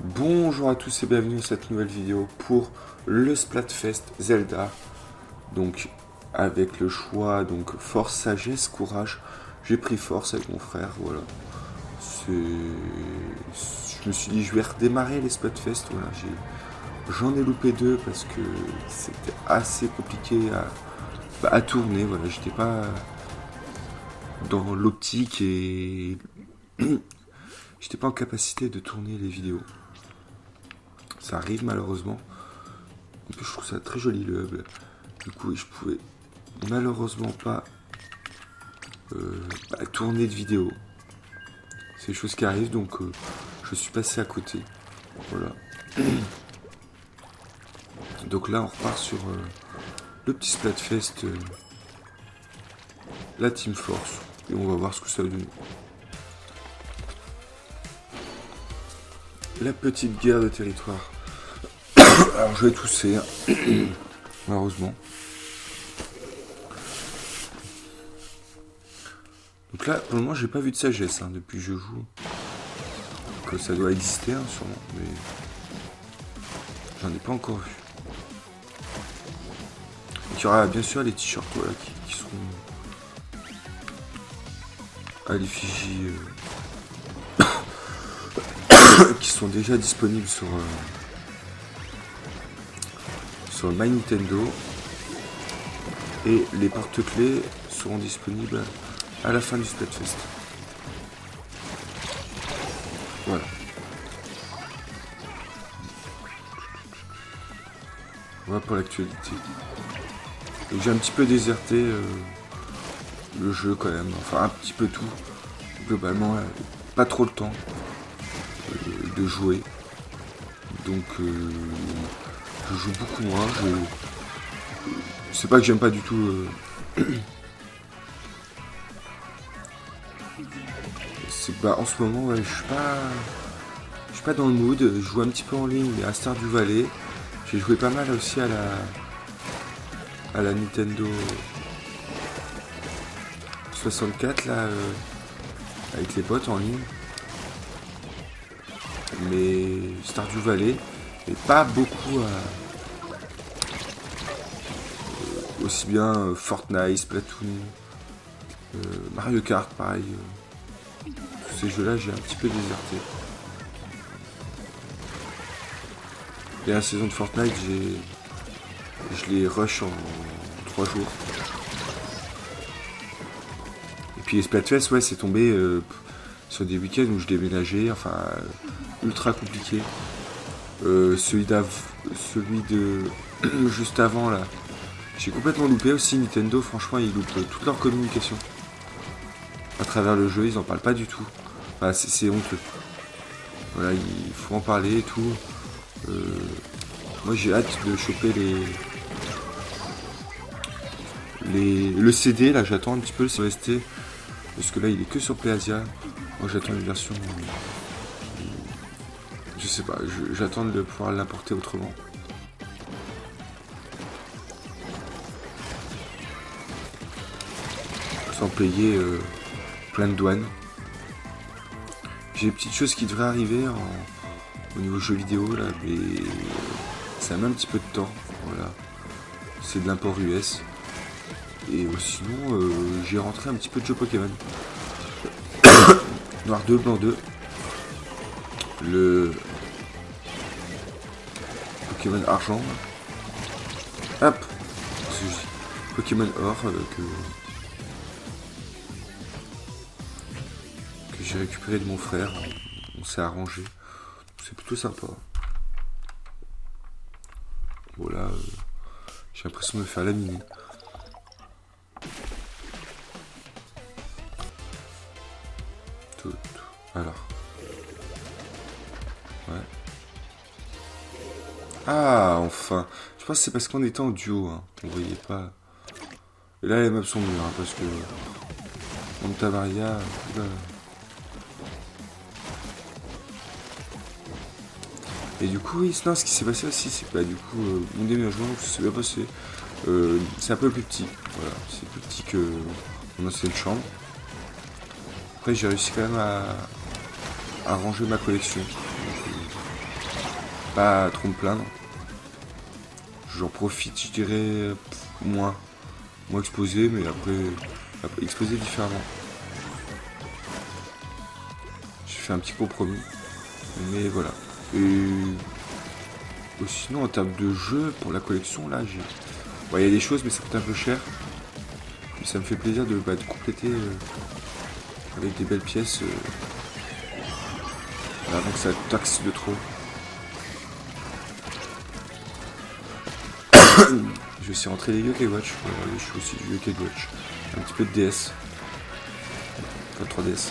Bonjour à tous et bienvenue à cette nouvelle vidéo pour le Splatfest Zelda. Donc avec le choix force, sagesse, courage. J'ai pris force avec mon frère, voilà. Je me suis dit je vais redémarrer les Splatfest, voilà. J'en ai loupé deux parce que c'était assez compliqué à tourner, voilà. J'étais pas dans l'optique et j'étais pas en capacité de tourner les vidéos. Ça arrive malheureusement. En plus, je trouve ça très joli le hub. Du coup, je pouvais malheureusement pas tourner de vidéo. C'est des choses qui arrivent, donc je suis passé à côté. Voilà. Donc là, on repart sur le petit Splatfest, la Team Force, et on va voir ce que ça va donner. La petite guerre de territoire. Alors, je vais tousser, malheureusement. Donc là, pour le moment, j'ai pas vu de sagesse depuis que je joue. Que ça doit exister, sûrement, mais j'en ai pas encore vu. Donc, il y aura bien sûr les t-shirts voilà, qui seront à l'effigie, qui sont déjà disponibles sur My Nintendo, et les porte-clés seront disponibles à la fin du Splatfest. Voilà. Voilà pour l'actualité. J'ai un petit peu déserté le jeu quand même, enfin un petit peu tout. Globalement, pas trop le temps de jouer. Donc je joue beaucoup moins. C'est pas que j'aime pas du tout. En ce moment, ouais, je suis pas dans le mood. Je joue un petit peu en ligne, mais à Stardew Valley. J'ai joué pas mal aussi à la Nintendo 64 là, avec les potes en ligne. Mais Stardew Valley, et pas beaucoup aussi bien Fortnite, Splatoon, Mario Kart, pareil. Tous ces jeux-là, j'ai un petit peu déserté. Et la saison de Fortnite, je les rush en 3 jours. Et puis les Splatfest, ouais, c'est tombé sur des week-ends où je déménageais, enfin, ultra compliqué. Celui de juste avant, là, j'ai complètement loupé aussi. Nintendo, franchement, ils loupent toute leur communication. À travers le jeu, ils en parlent pas du tout. Enfin, c'est honteux. Voilà, il faut en parler et tout. Moi j'ai hâte de choper le CD, là j'attends un petit peu le CST, parce que là il est que sur PlayAsia. Moi j'attends une version, je sais pas, j'attends de pouvoir l'importer autrement. Sans payer plein de douane. J'ai des petites choses qui devraient arriver au niveau jeux vidéo là, mais ça met un petit peu de temps. Voilà. C'est de l'import US. Et sinon, j'ai rentré un petit peu de jeux Pokémon. Noir 2, blanc 2. Le Pokémon argent. Hop. Pokémon or que j'ai récupéré de mon frère. On s'est arrangé. C'est plutôt sympa. Voilà. J'ai l'impression de me faire laminer. Alors. Ouais. Ah, enfin. Je pense que c'est parce qu'on était en duo. On voyait pas. Et là, les mobs sont mûrs, parce que... Monta Maria... Et du coup, oui, non, ce qui s'est passé aussi, c'est que du coup, mon déménagement, ça s'est bien passé. C'est un peu plus petit. Voilà, c'est plus petit que mon ancienne chambre. Après, j'ai réussi quand même à ranger ma collection. Donc, pas trop me plaindre. J'en profite, je dirais, moins exposé, mais après exposé différemment. J'ai fait un petit compromis, mais voilà. Et sinon, en termes de jeu, pour la collection, là, il y a des choses, mais ça coûte un peu cher. Mais ça me fait plaisir de compléter avec des belles pièces avant que ça taxe de trop. Je vais aussi rentrer les Yokai Watch. Je suis aussi du Yokai Watch. Un petit peu de DS. Pas 3DS.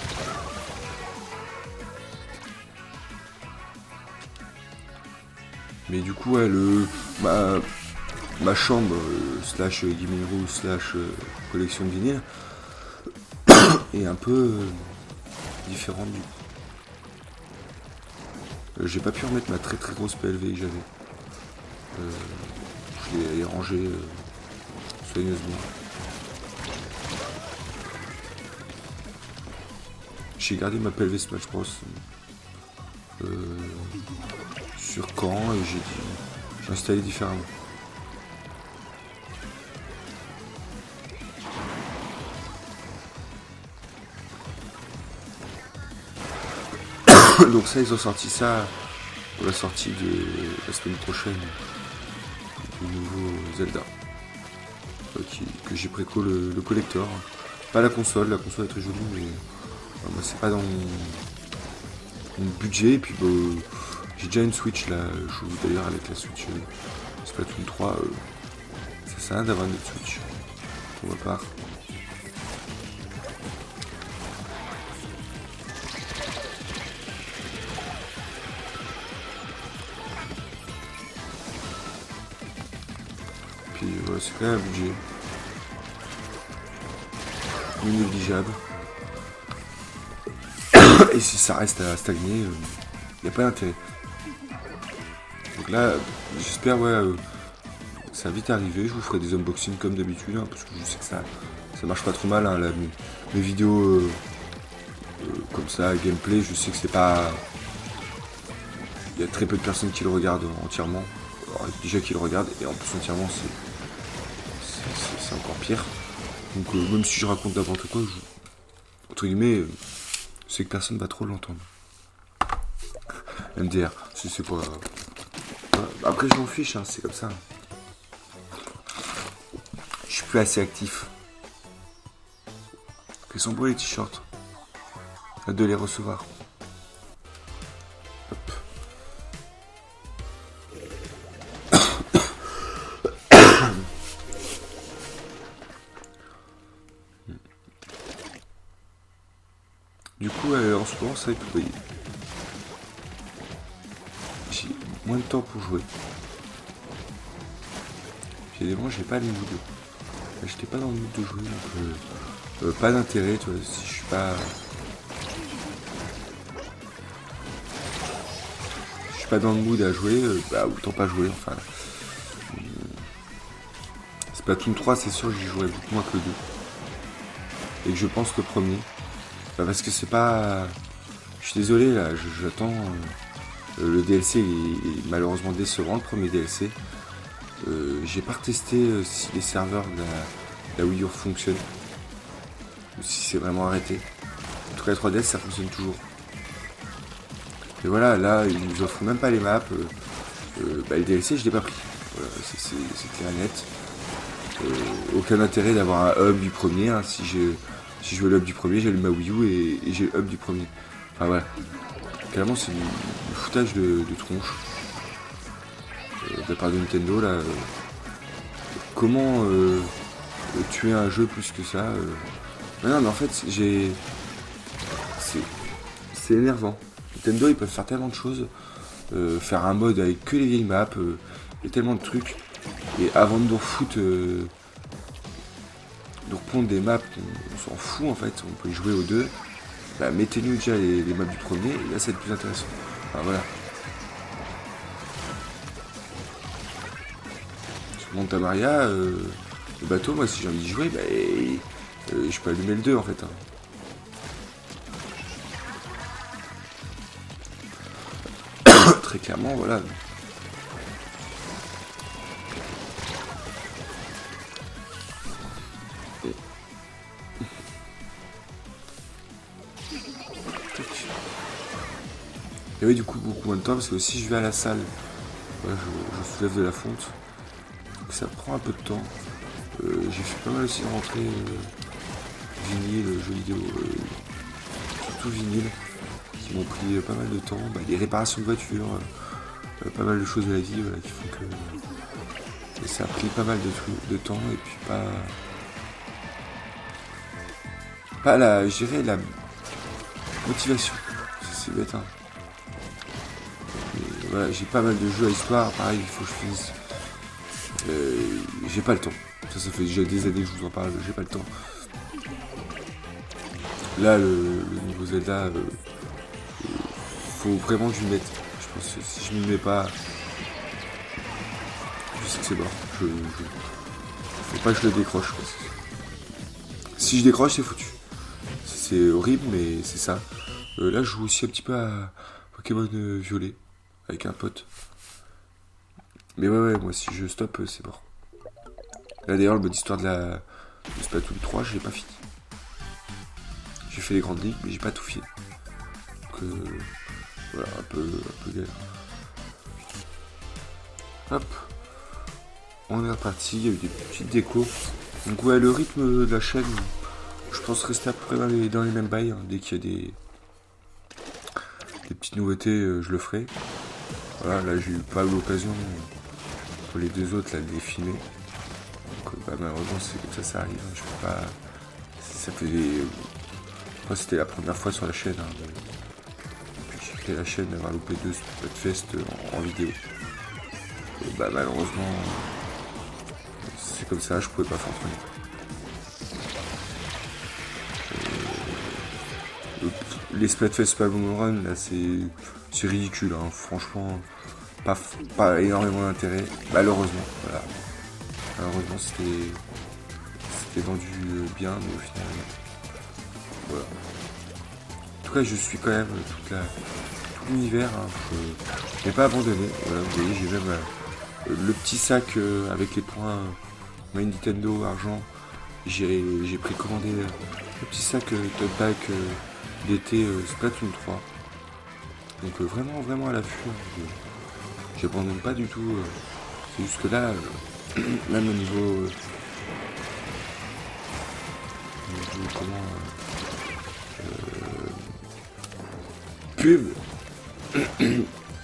Mais du coup, ouais, ma chambre, slash gaming room, slash collection de vinyle, est un peu différente du coup. J'ai pas pu remettre ma très très grosse PLV que j'avais. Je l'ai rangée soigneusement. J'ai gardé ma PLV Smash Bros sur Caen et j'ai installé différemment. Donc ça, ils ont sorti ça pour la sortie de la semaine prochaine du nouveau Zelda. Que j'ai préco le collector. Pas la console est très jolie, mais moi c'est pas dans mon budget. Et puis j'ai déjà une Switch là, je joue d'ailleurs avec la Switch Splatoon 3. Ça sert à rien d'avoir une autre Switch pour ma part. Puis voilà, c'est quand même un budget non négligeable. Et si ça reste à stagner, il n'y a pas d'intérêt. Donc là, j'espère que ça va vite arriver. Je vous ferai des unboxings comme d'habitude, parce que je sais que ça marche pas trop mal. Là, mes vidéos comme ça, gameplay, je sais que c'est pas... Il y a très peu de personnes qui le regardent entièrement. Alors, déjà qui le regardent, et en plus entièrement, c'est encore pire. Donc même si je raconte n'importe quoi, entre guillemets, c'est que personne va trop l'entendre. MDR, c'est pas... Après je m'en fiche, c'est comme ça. Je suis plus assez actif. Ils sont beaux les t-shirts. Hâte de les recevoir. Hop. Du coup, en ce moment, c'est vrai que j'ai moins de temps pour jouer. J'ai des moments, j'ai pas le mood. J'étais pas dans le mood de jouer, donc pas d'intérêt, tu vois, si je suis pas dans le mood à jouer, autant pas jouer, enfin. Splatoon 3, c'est sûr que j'y jouerai beaucoup moins que le 2. Et que je pense le premier. Parce que c'est pas... Je suis désolé, là, j'attends... le DLC est malheureusement décevant, le premier DLC. J'ai pas retesté si les serveurs de la Wii U fonctionnent. Ou si c'est vraiment arrêté. En tout cas, la 3DS, ça fonctionne toujours. Et voilà, là, ils nous offrent même pas les maps. Le DLC, je l'ai pas pris. Voilà, c'est clair et net. Aucun intérêt d'avoir un hub du premier. Si je veux le hub du premier, j'ai ma Wii U et j'ai le hub du premier. Enfin voilà. Clairement, c'est du foutage de tronche. De la part de Nintendo, là. Comment tuer un jeu plus que ça Non, mais en fait, c'est énervant. Nintendo, ils peuvent faire tellement de choses. Faire un mode avec que les vieilles maps. Il y a tellement de trucs. Et avant de nous refoutre... de reprendre des maps, on s'en fout en fait, on peut y jouer aux deux. Mettez-nous déjà les maps du premier, et là ça va être plus intéressant. Enfin voilà. Sur Monta Maria, le bateau, moi si j'ai envie d'y jouer, je peux allumer le 2 en fait. Très clairement, voilà. J'avais du coup beaucoup moins de temps parce que aussi je vais à la salle, voilà, je soulève de la fonte, donc ça prend un peu de temps. J'ai fait pas mal aussi de rentrées vinyle, jeux vidéo, surtout vinyle, qui m'ont pris pas mal de temps. Bah, des réparations de voitures, pas mal de choses de la vie voilà, qui font que et ça a pris pas mal de temps et puis pas la, je dirais la motivation. C'est bête hein. Mais, voilà, j'ai pas mal de jeux à histoire, pareil, il faut que je finisse. J'ai pas le temps. Ça fait déjà des années que je vous en parle, j'ai pas le temps. Là, le niveau Zelda, faut vraiment que je m'y mette. Je pense que si je m'y mets pas, je sais que c'est mort. Faut pas que je le décroche. Si je décroche, c'est foutu. C'est horrible, mais c'est ça. Là, je joue aussi un petit peu à Pokémon Violet avec un pote. Mais ouais, moi, si je stoppe, c'est mort. Là, d'ailleurs, le mode histoire de Splatoon 3, je l'ai pas fini. J'ai fait les grandes ligues, mais j'ai pas tout fait. Donc, voilà, un peu galère. Hop. On est reparti, il y a eu des petites décos. Donc ouais, le rythme de la chaîne, je pense rester à peu près dans les mêmes bails. Hein. Dès qu'il y a des petites nouveautés, je le ferai. Voilà, là j'ai eu pas l'occasion pour les deux autres là, de les filmer. Donc bah, malheureusement c'est comme ça arrive. Hein. Je peux pas. Ça fait moi c'était la première fois sur la chaîne. Hein, depuis que j'ai créé la chaîne d'avoir loupé 2 Splatfest en vidéo. Et bah malheureusement c'est comme ça, je pouvais pas faire autrement. Les Splatfest Spalmon Run là c'est ridicule hein. Franchement pas énormément d'intérêt malheureusement voilà. Malheureusement c'était vendu bien mais au final voilà. En tout cas je suis quand même tout l'univers hein. Je n'ai pas abandonné voilà, vous voyez j'ai même le petit sac avec les points My Nintendo argent j'ai précommandé le petit sac tote bag d'été Splatoon 3 donc vraiment à l'affût hein. J'abandonne pas du tout c'est juste que là même au niveau comment pub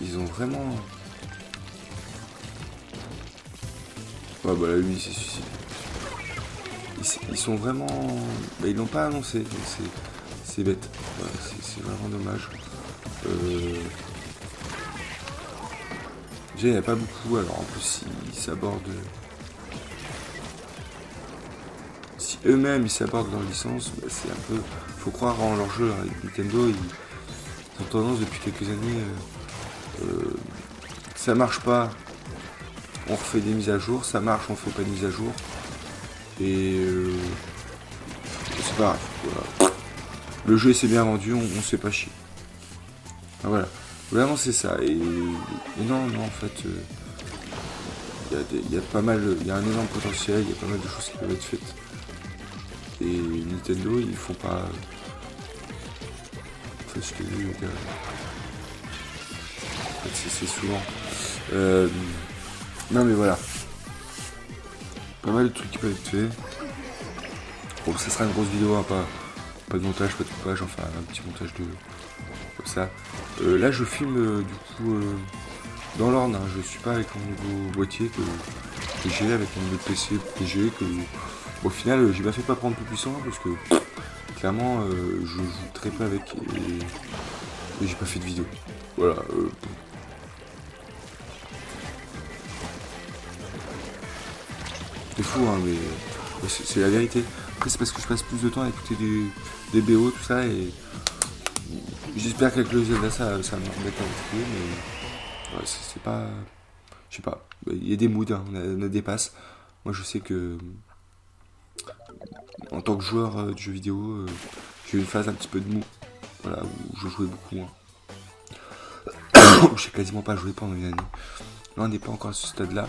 ils ont vraiment ouais bah là lui il s'est suicidé ils sont vraiment bah, ils l'ont pas annoncé donc c'est bête voilà, c'est vraiment dommage déjà il n'y a pas beaucoup alors en plus ils s'abordent si eux-mêmes ils s'abordent leur licence bah, c'est un peu faut croire en leur jeu avec Nintendo ils ont tendance depuis quelques années ça marche pas on refait des mises à jour ça marche on fait pas de mise à jour et c'est pas grave voilà. Le jeu s'est bien vendu on se fait pas chier ah, voilà vraiment c'est ça et non en fait il y a pas mal il y a un énorme potentiel il y a pas mal de choses qui peuvent être faites et Nintendo ils font pas en fait je t'ai vu en fait c'est souvent non mais voilà pas mal de trucs qui peuvent être faits bon ça sera une grosse vidéo hein, pas de montage pas de coupage enfin un petit montage de comme ça là je filme du coup dans l'ordre hein, je suis pas avec mon nouveau boîtier que j'ai avec mon autre PC que j'ai que au final j'ai pas fait pas prendre plus puissant parce que clairement je joue très peu avec et j'ai pas fait de vidéo voilà c'est fou hein mais c'est la vérité après c'est parce que je passe plus de temps à écouter des BO tout ça et j'espère qu'avec le Zelda ça va me remettre un petit peu mais ouais, c'est pas je sais pas il y a des moods hein, on a des passes moi je sais que en tant que joueur de jeux vidéo j'ai eu une phase un petit peu de mou voilà où je jouais beaucoup moins j'ai quasiment pas joué pendant une année là on n'est pas encore à ce stade là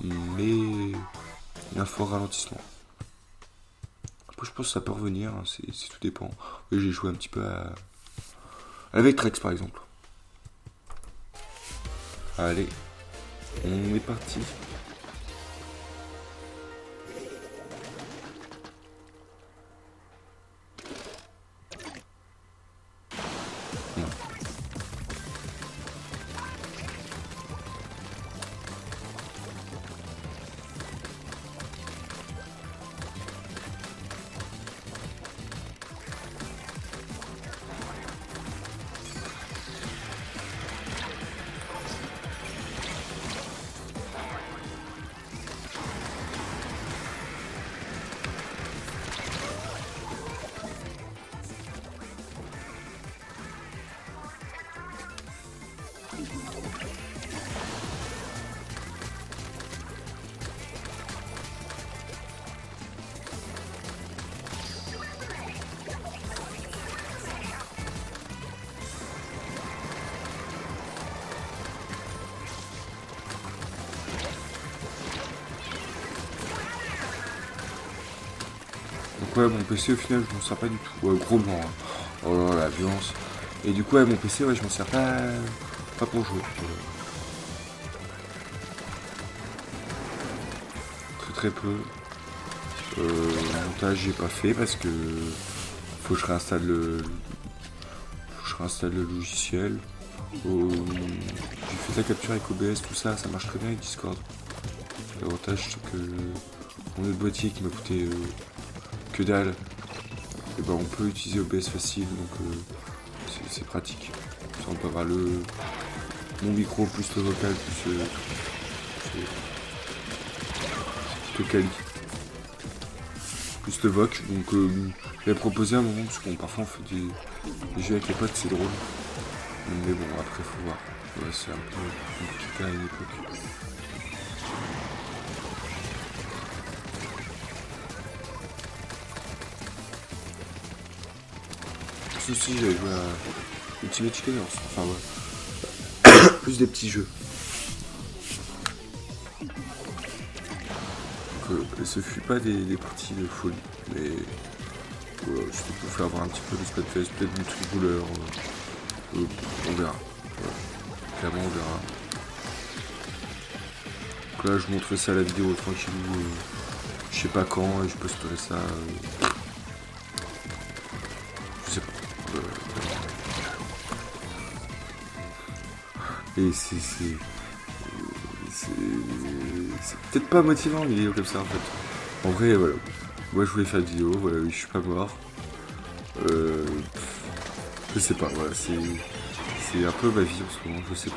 mais il y a un fort ralentissement après je pense que ça peut revenir c'est tout dépend oui, j'ai joué un petit peu à la Vectrex par exemple Allez, on est parti. Non. Donc ouais, mon PC au final je m'en sers pas du tout. Ouais, gros blanc. Hein. Oh là la violence. Et du coup ouais, mon PC ouais je m'en sers pas pour jouer. Très peu. Le montage j'ai pas fait parce que faut que je réinstalle le logiciel. J'ai fait la capture avec OBS, tout ça, ça marche très bien avec Discord. L'avantage c'est que mon autre boîtier qui m'a coûté que dalle, et ben on peut utiliser OBS facile, donc c'est pratique. Ça, on peut avoir mon micro plus le vocal plus le quali plus le voc. Donc j'avais proposé un moment parce qu'on parfois on fait des jeux avec les potes, c'est drôle. Mais bon après faut voir. Ouais, c'est un peu compliqué à une époque. Aussi j'avais joué à Ultimate Chicken Horse, enfin ouais. Plus des petits jeux. Donc ce fut pas des parties de folie, mais c'était pour faire avoir un petit peu de Splatfest, peut-être du truc rouleur. On verra. Ouais. Clairement on verra. Donc là je montrerai ça à la vidéo tranquillou, je sais pas quand, et je posterai ça. Je sais pas. Et c'est peut-être pas motivant une vidéo comme ça en fait. En vrai voilà. Moi je voulais faire une vidéo, voilà, je suis pas mort. Je sais pas, voilà, c'est un peu ma vie en ce moment, je sais pas.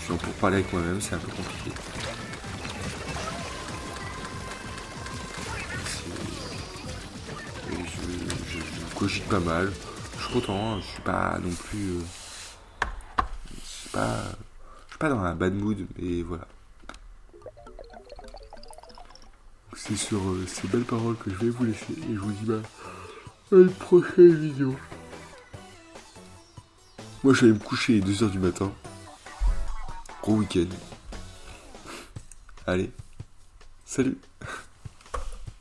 Je suis pour parler avec moi-même, c'est un peu compliqué. Je cogite pas mal. Je suis content, hein, je suis pas non plus. Je suis pas dans un bad mood, mais voilà. C'est sur ces belles paroles que je vais vous laisser et je vous dis à une prochaine vidéo. Moi je vais me coucher à 2h du matin. Gros week-end. Allez, salut.